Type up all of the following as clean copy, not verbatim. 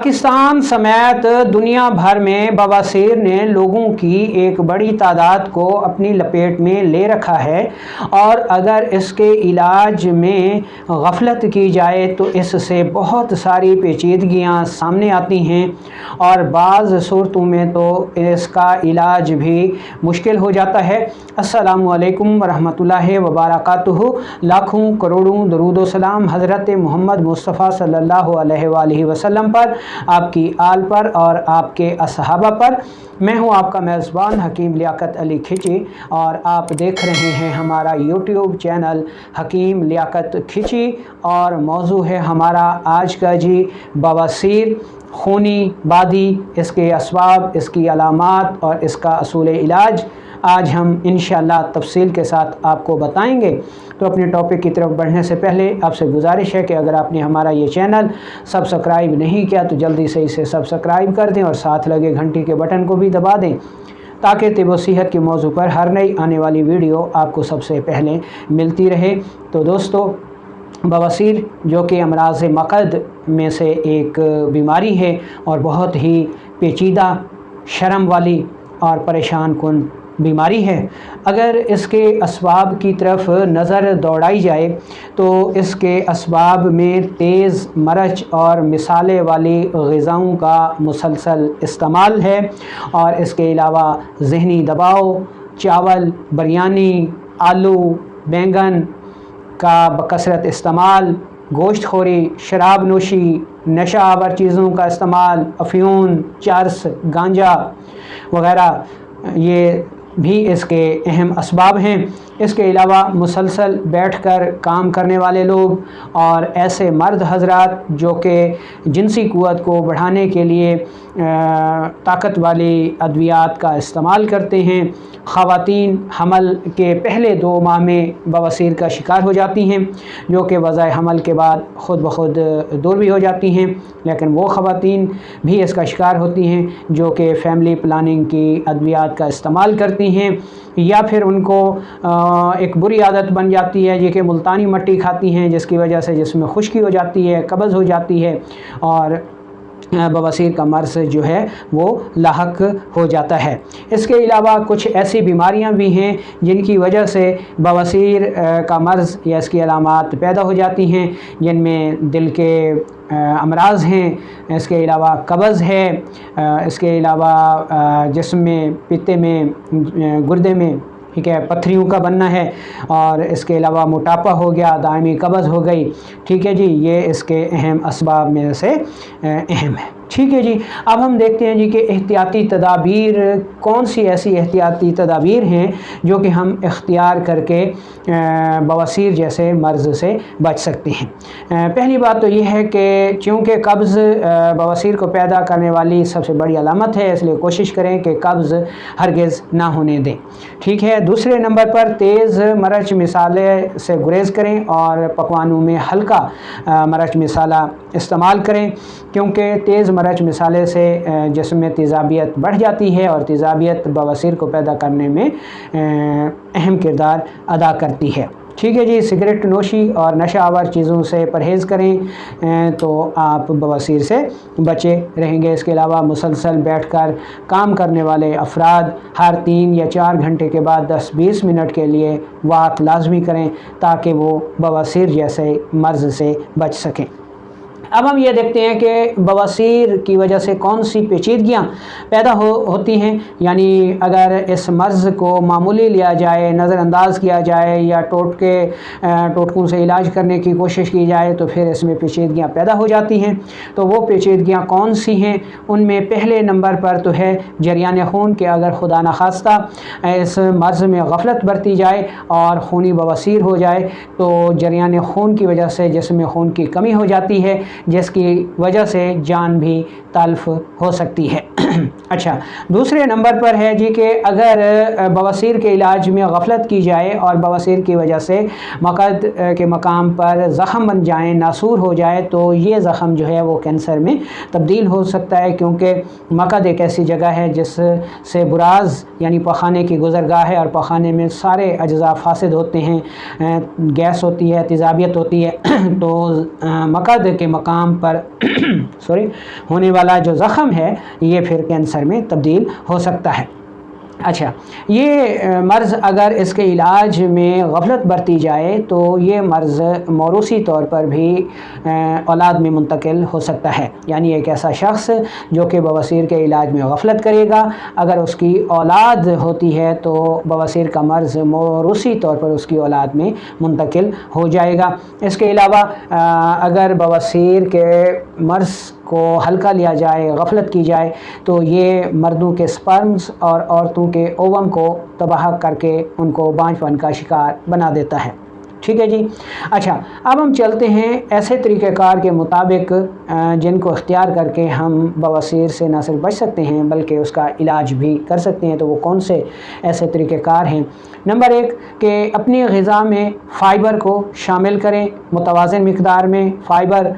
पाकिस्तान समेत दुनिया भर में बवासीर ने लोगों की एक बड़ी तादाद को अपनी लपेट में ले रखा है और अगर इसके इलाज में गफलत की जाए तो इससे बहुत सारी पेचीदगियां सामने आती हैं और बाज़ सूरतों में तो इसका इलाज भी मुश्किल हो जाता है। अस्सलामु अलैकुम वरहमतुल्लाहि वबरकातुहू। लाखों करोड़ों दरूद व सलाम हज़रत मोहम्मद मुस्तफ़ा सल्लल्लाहु अलैहि वसल्लम पर, आपकी आल पर और आपके असहाबा पर। मैं हूं आपका मेज़बान हकीम लियाकत अली खिची और आप देख रहे हैं हमारा यूट्यूब चैनल हकीम लियाकत खिची और मौजू है हमारा आज का जी बवासीर, खूनी बादी, इसके असबाब, इसकी अलामात और इसका असूल इलाज आज हम इंशाअल्लाह तफसील के साथ आपको बताएंगे। तो अपने टॉपिक की तरफ बढ़ने से पहले आपसे गुजारिश है कि अगर आपने हमारा ये चैनल सब्सक्राइब नहीं किया तो जल्दी से इसे सब्सक्राइब कर दें और साथ लगे घंटी के बटन को भी दबा दें ताकि तिब व सेहत के मौजू पर हर नई आने वाली वीडियो आपको सबसे पहले मिलती रहे। तो दोस्तों, बवासीर जो कि अमराज़ मक़द में से एक बीमारी है और बहुत ही पेचीदा, शर्म वाली और परेशान कुन बीमारी है। अगर इसके असबाब की तरफ नज़र दौड़ाई जाए तो इसके असबाब में तेज़ मरच और मिसाले वाली ग़िज़ाओं का मुसलसल इस्तेमाल है और इसके अलावा ज़हनी दबाव, चावल, बिरयानी, आलू, बैंगन का बकसरत इस्तेमाल, गोश्तखोरी, शराब नोशी, नशा आवर चीज़ों का इस्तेमाल, अफ़यून, चरस, गांजा वग़ैरह ये भी इसके अहम असबाब हैं। इसके अलावा मुसलसल बैठकर काम करने वाले लोग और ऐसे मर्द हजरात जो कि जिनसी क़ुव्वत को बढ़ाने के लिए ताकत वाली अद्वियात का इस्तेमाल करते हैं। ख़वातीन हमल के पहले 2 माह में बवासीर का शिकार हो जाती हैं जो कि वज़ाए हमल के बाद ख़ुद ब खुद दूर भी हो जाती हैं, लेकिन वो ख़वातीन भी इसका शिकार होती हैं जो कि फ़ैमिली प्लानिंग की अद्वियात का इस्तेमाल करती हैं या फिर उनको एक बुरी आदत बन जाती है जी कि मुल्तानी मट्टी खाती हैं जिसकी वजह से जिसमें खुश्की हो जाती है, कब्ज़ हो जाती है और बवासीर का मर्ज़ जो है वो लाहक हो जाता है। इसके अलावा कुछ ऐसी बीमारियां भी हैं जिनकी वजह से बवासीर का मर्ज़ या इसकी अलामात पैदा हो जाती हैं, जिनमें दिल के अमराज़ हैं, इसके अलावा कब्ज़ है, इसके अलावा जिस्म में, पित्ते में, गुर्दे में, ठीक है, पत्थरियों का बनना है और इसके अलावा मोटापा हो गया, दायमी कब्ज़ हो गई। ठीक है जी, ये इसके अहम असबाब में से अहम है। ठीक है जी, अब हम देखते हैं जी कि एहतियाती तदाबीर कौन सी ऐसी एहतियाती तदाबीर हैं जो कि हम इख्तियार करके बवासीर जैसे मर्ज़ से बच सकते हैं। पहली बात तो ये है कि चूँकि कब्ज़ बवासीर को पैदा करने वाली सबसे बड़ी अलामत है, इसलिए कोशिश करें कि कब्ज़ हरगिज़ ना होने दें। ठीक है। दूसरे नंबर पर तेज़ मरच मिसाले से गुरेज़ करें और पकवानों में हल्का मरच मिसाला इस्तेमाल करें क्योंकि तेज़ मरच मिसाले से जिस्म में तेज़ाबियत बढ़ जाती है और तेज़ाबियत बवासीर को पैदा करने में अहम किरदार अदा करती है। ठीक है जी। सिगरेट नोशी और नशा आवर चीज़ों से परहेज़ करें तो आप बवासीर से बचे रहेंगे। इसके अलावा मुसलसल बैठकर काम करने वाले अफराद हर 3 या 4 घंटे के बाद 10-20 मिनट के लिए वॉक लाजमी करें ताकि वो बवासीर जैसे मर्ज़ से बच सकें। अब हम ये देखते हैं कि बवासीर की वजह से कौन सी पेचीदगियाँ पैदा होती हैं, यानी अगर इस मर्ज़ को मामूली लिया जाए, नज़रअंदाज किया जाए या टोटकों से इलाज करने की कोशिश की जाए तो फिर इसमें पेचीदगियाँ पैदा हो जाती हैं। तो वो पेचीदगियाँ कौन सी हैं? उनमें पहले नंबर पर तो है जरियान खून के अगर खुदा न खास्ता इस मर्ज़ में गफलत बरती जाए और खूनी बवासीर हो जाए तो जरियान खून की वजह से जिसमें खून की कमी हो जाती है जिसकी वजह से जान भी तल्फ हो सकती है। अच्छा, दूसरे नंबर पर है जी कि अगर बवासीर के इलाज में गफलत की जाए और बवासीर की वजह से मक़द के मकाम पर ज़ख़म बन जाए, नासूर हो जाए तो ये ज़ख़म जो है वो कैंसर में तब्दील हो सकता है क्योंकि मक़द एक ऐसी जगह है जिससे बुराज़ यानी पखाने की गुज़रगाह है और पखाने में सारे अज्ज़ा फासिद होते हैं, गैस होती है, तेज़ाबियत होती है तो मक़द के मकाम पर सॉरी होने वाला जो ज़ख़म है ये फिर कैंसर में तब्दील हो सकता है। अच्छा, ये मर्ज़ अगर इसके इलाज में गफलत बरती जाए तो ये मर्ज़ मौरूसी तौर पर भी औलाद में मुंतकिल हो सकता है। यानी एक ऐसा शख्स जो कि बवासीर के इलाज में गफलत करेगा, अगर उसकी औलाद होती है तो बवासीर का मर्ज़ मौरूसी तौर पर उसकी औलाद में मुंतकिल हो जाएगा। इसके अलावा अगर बवासीर के मर्ज़ को हल्का लिया जाए, गफलत की जाए, तो ये मर्दों के स्पर्म्स और औरतों के ओवम को तबाह करके उनको बांझपन का शिकार बना देता है। ठीक है जी। अच्छा, अब हम चलते हैं ऐसे तरीक़ेकार के मुताबिक जिनको इख्तियार करके हम बवासीर से न सिर्फ बच सकते हैं बल्कि उसका इलाज भी कर सकते हैं। तो वो कौन से ऐसे तरीक़ेकार हैं? नंबर 1 कि अपनी ग़िज़ा में फ़ाइबर को शामिल करें, मुतवाज़िन मिक़दार में फ़ाइबर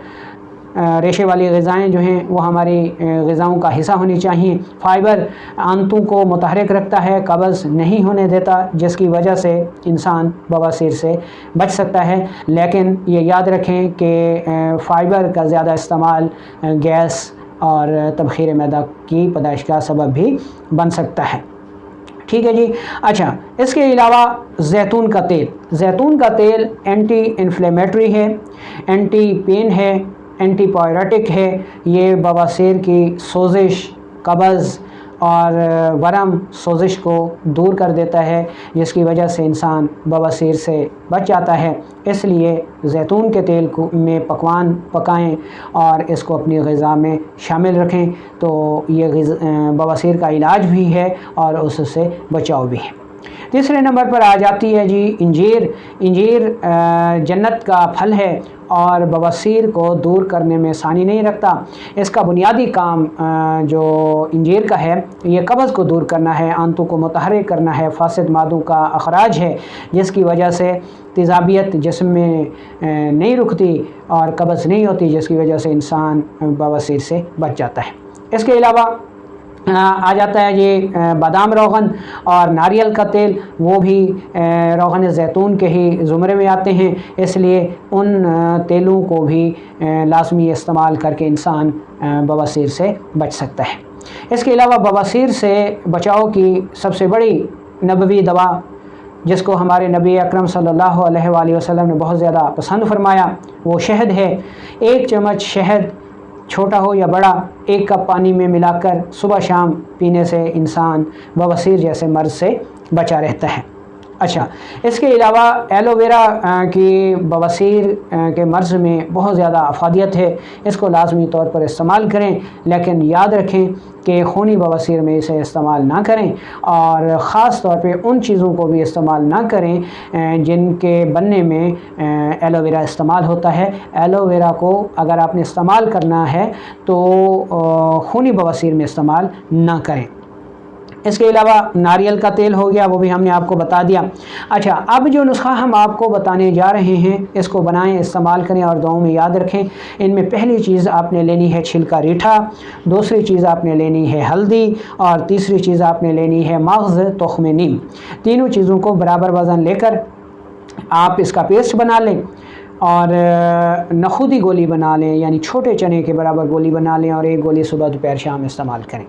रेशे वाली ग़िज़ाएँ जो हैं वो हमारी ग़िज़ाओं का हिस्सा होनी चाहिए। फ़ाइबर आंतों को मुतहरिक रखता है, कब्ज़ नहीं होने देता, जिसकी वजह से इंसान बवासीर से बच सकता है। लेकिन ये याद रखें कि फ़ाइबर का ज़्यादा इस्तेमाल गैस और तबख़ीर मैदा की पैदाइश का सबब भी बन सकता है। ठीक है जी। अच्छा, इसके अलावा जैतून का तेल, जैतून का तेल एंटी इन्फ्लेमेटरी है, एंटी पेन है, एंटीपायरेटिक है। ये बवासीर की सोजिश, कब्ज़ और वरम सोजिश को दूर कर देता है, जिसकी वजह से इंसान बवासीर से बच जाता है। इसलिए जैतून के तेल को में पकवान पकाएं और इसको अपनी ग़िज़ा में शामिल रखें, तो ये बवासीर का इलाज भी है और उससे बचाव भी है। तीसरे नंबर पर आ जाती है जी इंजीर। इंजीर जन्नत का फल है और बवासीर को दूर करने में सानी नहीं रखता। इसका बुनियादी काम जो इंजीर का है ये कब्ज़ को दूर करना है, आंतों को मुतहरिक करना है, फासिद मादों का अखराज है, जिसकी वजह से तेज़ाबियत जिस्म में नहीं रुकती और कब्ज़ नहीं होती, जिसकी वजह से इंसान बवासीर से बच जाता है। इसके अलावा आ जाता है ये बादाम रोगन और नारियल का तेल, वो भी रोगन ज़ैतून के ही ज़ुमरे में आते हैं, इसलिए उन तेलों को भी लाजमी इस्तेमाल करके इंसान बवासीर से बच सकता है। इसके अलावा बवासीर से बचाव की सबसे बड़ी नबवी दवा जिसको हमारे नबी अकरम सल्लल्लाहु अलैहि वसल्लम ने बहुत ज़्यादा पसंद फरमाया वो शहद है। 1 चम्मच शहद, छोटा हो या बड़ा, 1 कप पानी में मिलाकर सुबह शाम पीने से इंसान बवासीर जैसे मर्ज़ से बचा रहता है। अच्छा, इसके अलावा एलोवेरा की बवासीर के मर्ज़ में बहुत ज़्यादा अफादियत है, इसको लाजमी तौर पर इस्तेमाल करें, लेकिन याद रखें कि खूनी बवासीर में इसे इस्तेमाल ना करें और ख़ास तौर पे उन चीज़ों को भी इस्तेमाल ना करें जिनके बनने में एलोवेरा इस्तेमाल होता है। एलोवेरा को अगर आपने इस्तेमाल करना है तो खूनी बवासीर में इस्तेमाल ना करें। इसके अलावा नारियल का तेल हो गया, वो भी हमने आपको बता दिया। अच्छा, अब जो नुस्खा हम आपको बताने जा रहे हैं इसको बनाएं, इस्तेमाल करें और दुआओं में याद रखें। इनमें पहली चीज़ आपने लेनी है छिलका रीठा, दूसरी चीज़ आपने लेनी है हल्दी और तीसरी चीज़ आपने लेनी है मग़ज़ तुख़्म नीम। तीनों चीज़ों को बराबर वज़न लेकर आप इसका पेस्ट बना लें और नखुदी गोली बना लें, यानी छोटे चने के बराबर गोली बना लें और 1 गोली सुबह दोपहर शाम इस्तेमाल करें।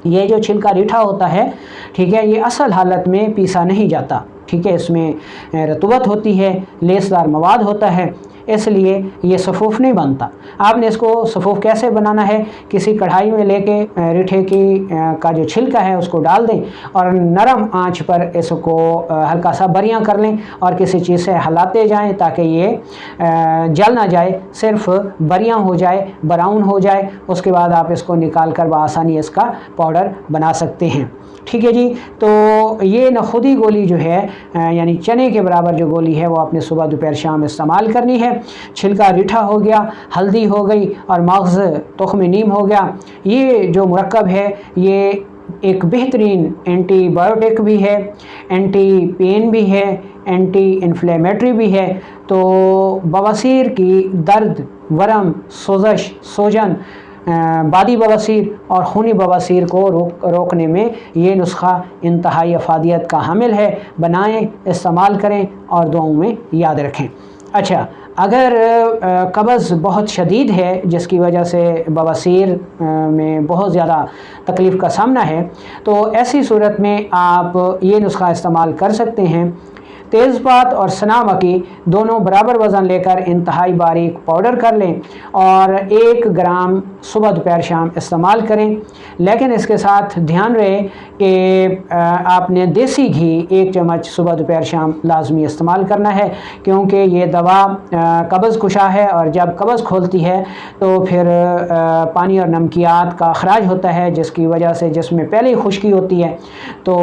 ये जो छिलका रीठा होता है, ठीक है, ये असल हालत में पीसा नहीं जाता, ठीक है, इसमें रतूबत होती है, लेसदार मवाद होता है, इसलिए ये सफ़ूफ़ नहीं बनता। आपने इसको सफ़ूफ़ कैसे बनाना है, किसी कढ़ाई में लेके रीठे की का जो छिलका है उसको डाल दें और नरम आंच पर इसको हल्का सा बरियां कर लें और किसी चीज़ से हिलाते जाएं ताकि ये जल ना जाए, सिर्फ बरियां हो जाए, ब्राउन हो जाए। उसके बाद आप इसको निकाल कर बआसानी इसका पाउडर बना सकते हैं। ठीक है जी। तो ये नखुदी गोली जो है यानी चने के बराबर जो गोली है वो आपने सुबह दोपहर शाम इस्तेमाल करनी है। छिलका रीठा हो गया, हल्दी हो गई और मग़ज़ तुख़्म नीम हो गया। ये जो मुरक्कब है ये एक बेहतरीन एंटीबायोटिक भी है, एंटी पेन भी है, एंटी इन्फ्लेमेटरी भी है। तो बवासीर की दर्द, वरम, सोजश, सोजन, बादी बवासीर और खूनी बवासीर को रोकने में ये नुस्खा इंतहाई अफादियत का हामिल है। बनाएं, इस्तेमाल करें और दुआओं में याद रखें। अच्छा, अगर कब्ज़ बहुत शदीद है जिसकी वजह से बवासीर में बहुत ज़्यादा तकलीफ़ का सामना है, तो ऐसी सूरत में आप ये नुस्खा इस्तेमाल कर सकते हैं। तेज़पात और सना मक्की दोनों बराबर वज़न लेकर इंतहाई बारीक पाउडर कर लें और 1 ग्राम सुबह दोपहर शाम इस्तेमाल करें। लेकिन इसके साथ ध्यान रहे कि आपने देसी घी 1 चम्मच सुबह दोपहर शाम लाजमी इस्तेमाल करना है, क्योंकि ये दवा कब्ज़ कुशा है और जब कब्ज़ खोलती है तो फिर पानी और नमकियात का अखराज होता है, जिसकी वजह से जिसमें पहले ही खुश्की होती है तो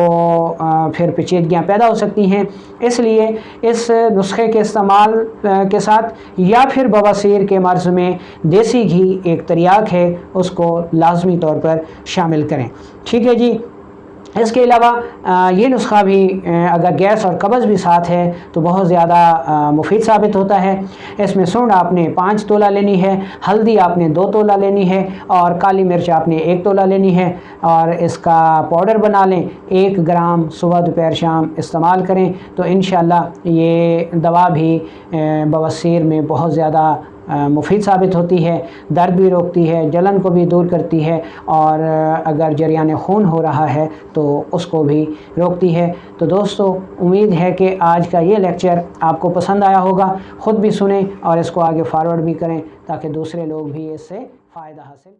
फिर पेचीदगियाँ पैदा हो सकती हैं। इसलिए इस नुस्खे के इस्तेमाल के साथ या फिर बवासीर के मर्ज़ में देसी घी एक तरियाक है, उसको लाजमी तौर पर शामिल करें। ठीक है जी। इसके अलावा ये नुस्खा भी अगर गैस और कब्ज़ भी साथ है तो बहुत ज़्यादा मुफीद साबित होता है। इसमें सूंड आपने 5 तोला लेनी है, हल्दी आपने 2 तोला लेनी है और काली मिर्च आपने 1 तोला लेनी है और इसका पाउडर बना लें। 1 ग्राम सुबह दोपहर शाम इस्तेमाल करें तो इंशाअल्लाह ये दवा भी बवासीर में बहुत ज़्यादा मुफीद साबित होती है। दर्द भी रोकती है, जलन को भी दूर करती है और अगर जरियान खून हो रहा है तो उसको भी रोकती है। तो दोस्तों, उम्मीद है कि आज का ये लेक्चर आपको पसंद आया होगा। ख़ुद भी सुने और इसको आगे फॉरवर्ड भी करें ताकि दूसरे लोग भी इससे फ़ायदा हासिल